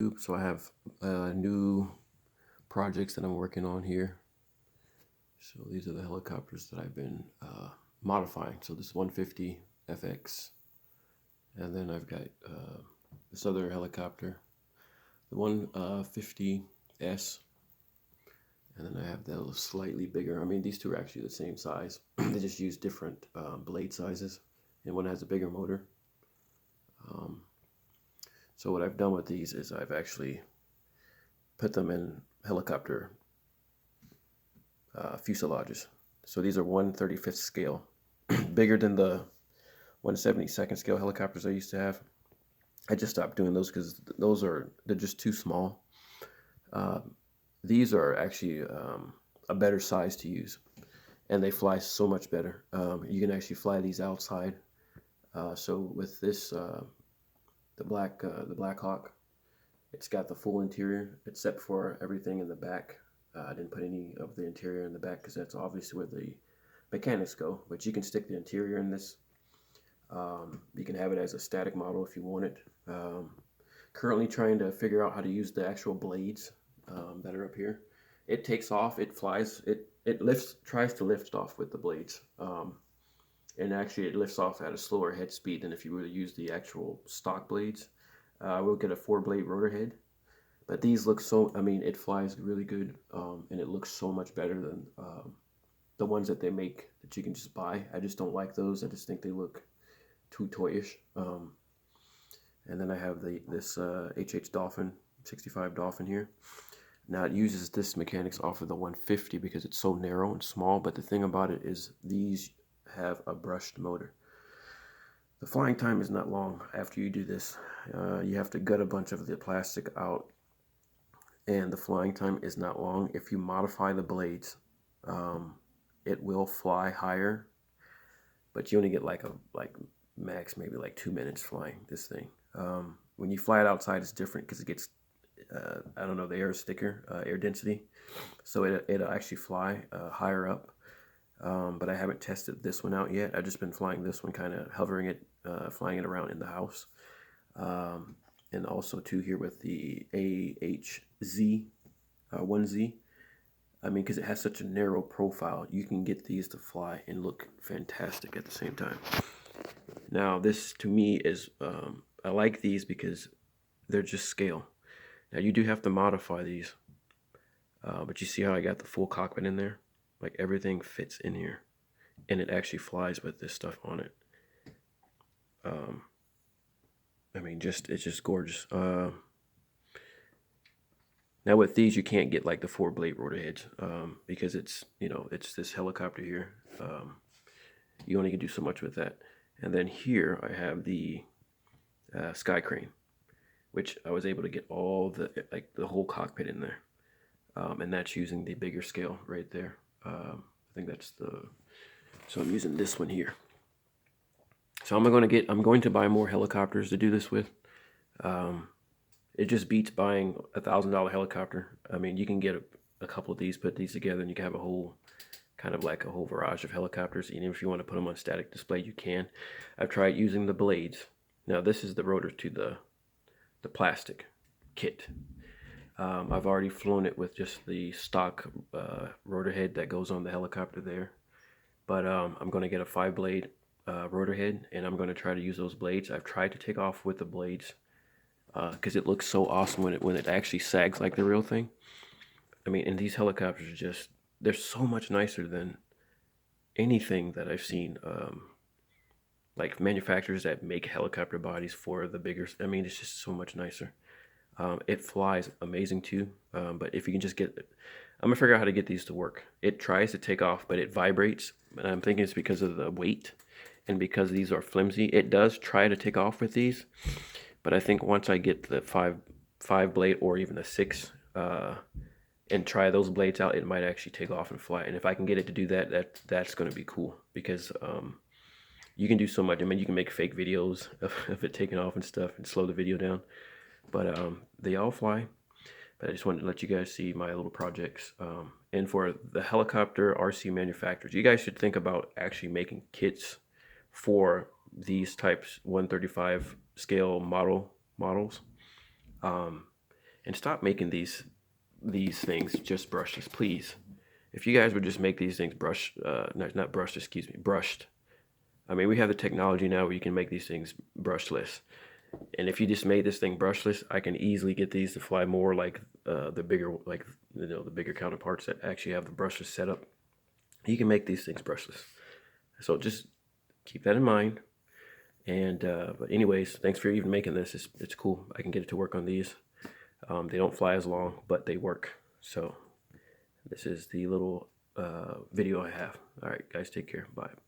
So I have new projects that I'm working on here. So these are the helicopters that I've been modifying. So this 150 FX, and then I've got this other helicopter, the 150S, and then I have those slightly bigger. I mean, these two are actually the same size. They just use different blade sizes, and one has a bigger motor. So what I've done with these is I've actually put them in helicopter fuselages. So these are 1/35th scale, bigger than the 1/72nd scale helicopters I used to have. I just stopped doing those because they're just too small. These are actually a better size to use, and they fly so much better. You can actually fly these outside. So with this, the Blackhawk, it's got the full interior except for everything in the back. I didn't put any of the interior in the back because that's obviously where the mechanics go, but you can stick the interior in this. You can have it as a static model if you want it. Currently trying to figure out how to use the actual blades that are up here. It takes off, it flies, it lifts, tries to lift off with the blades. And actually it lifts off at a slower head speed than if you were to use the actual stock blades. We'll get a 4-blade rotor head. But these look so, I mean, it flies really good, and it looks so much better than the ones that they make that you can just buy. I just don't like those. I just think they look too toyish. And then I have this HH Dolphin, 65 Dolphin here. Now it uses this mechanics off of the 150 because it's so narrow and small, but the thing about it is these have a brushed motor. The flying time is not long after you do this. You have to gut a bunch of the plastic out, and the flying time is not long. If you modify the blades, it will fly higher, but you only get like max maybe like 2 minutes flying this thing. When you fly it outside, it's different because it gets I don't know, the air is thicker, air density, so it'll actually fly higher up. But I haven't tested this one out yet. I've just been flying this one, kind of hovering it, flying it around in the house. And also too here with the AHZ 1Z. I mean, because it has such a narrow profile, you can get these to fly and look fantastic at the same time. Now this to me is, I like these because they're just scale. Now you do have to modify these, but you see how I got the full cockpit in there? Like everything fits in here, and it actually flies with this stuff on it. I mean, it's just gorgeous. Now with these, you can't get like the 4-blade rotor heads because it's this helicopter here. You only can do so much with that. And then here I have the sky crane, which I was able to get all the whole cockpit in there, and that's using the bigger scale right there. I think that's so I'm using this one here. So I'm going to buy more helicopters to do this with. It just beats buying $1,000 helicopter. I mean, you can get a couple of these, put these together, and you can have a whole kind of like a whole barrage of helicopters. Even if you want to put them on static display, you can. I've tried using the blades. Now this is the rotor to the plastic kit. I've already flown it with just the stock rotor head that goes on the helicopter there. But I'm going to get a 5-blade rotor head, and I'm going to try to use those blades. I've tried to take off with the blades because it looks so awesome when it actually sags like the real thing. I mean, and these helicopters are just, they're so much nicer than anything that I've seen. Like manufacturers that make helicopter bodies for the bigger, I mean, it's just so much nicer. It flies amazing too, but if you can just get, I'm gonna figure out how to get these to work. It tries to take off, but it vibrates, and I'm thinking it's because of the weight, and because these are flimsy. It does try to take off with these, but I think once I get the five blade or even a 6, and try those blades out, it might actually take off and fly. And if I can get it to do that, that's gonna be cool because you can do so much. I mean, you can make fake videos of it taking off and stuff and slow the video down. But they all fly. But I just wanted to let you guys see my little projects. And for the helicopter RC manufacturers, you guys should think about actually making kits for these types 135 scale models. and stop making these things just brushless, please. If you guys would just make these things not brushed, excuse me, brushed. I mean, we have the technology now where you can make these things brushless. And if you just made this thing brushless, I can easily get these to fly more like the bigger, like, you know, the bigger counterparts that actually have the brushless setup. You can make these things brushless. So just keep that in mind. And but anyways, thanks for even making this. It's cool. I can get it to work on these. They don't fly as long, but they work. So this is the little video I have. All right, guys, take care. Bye.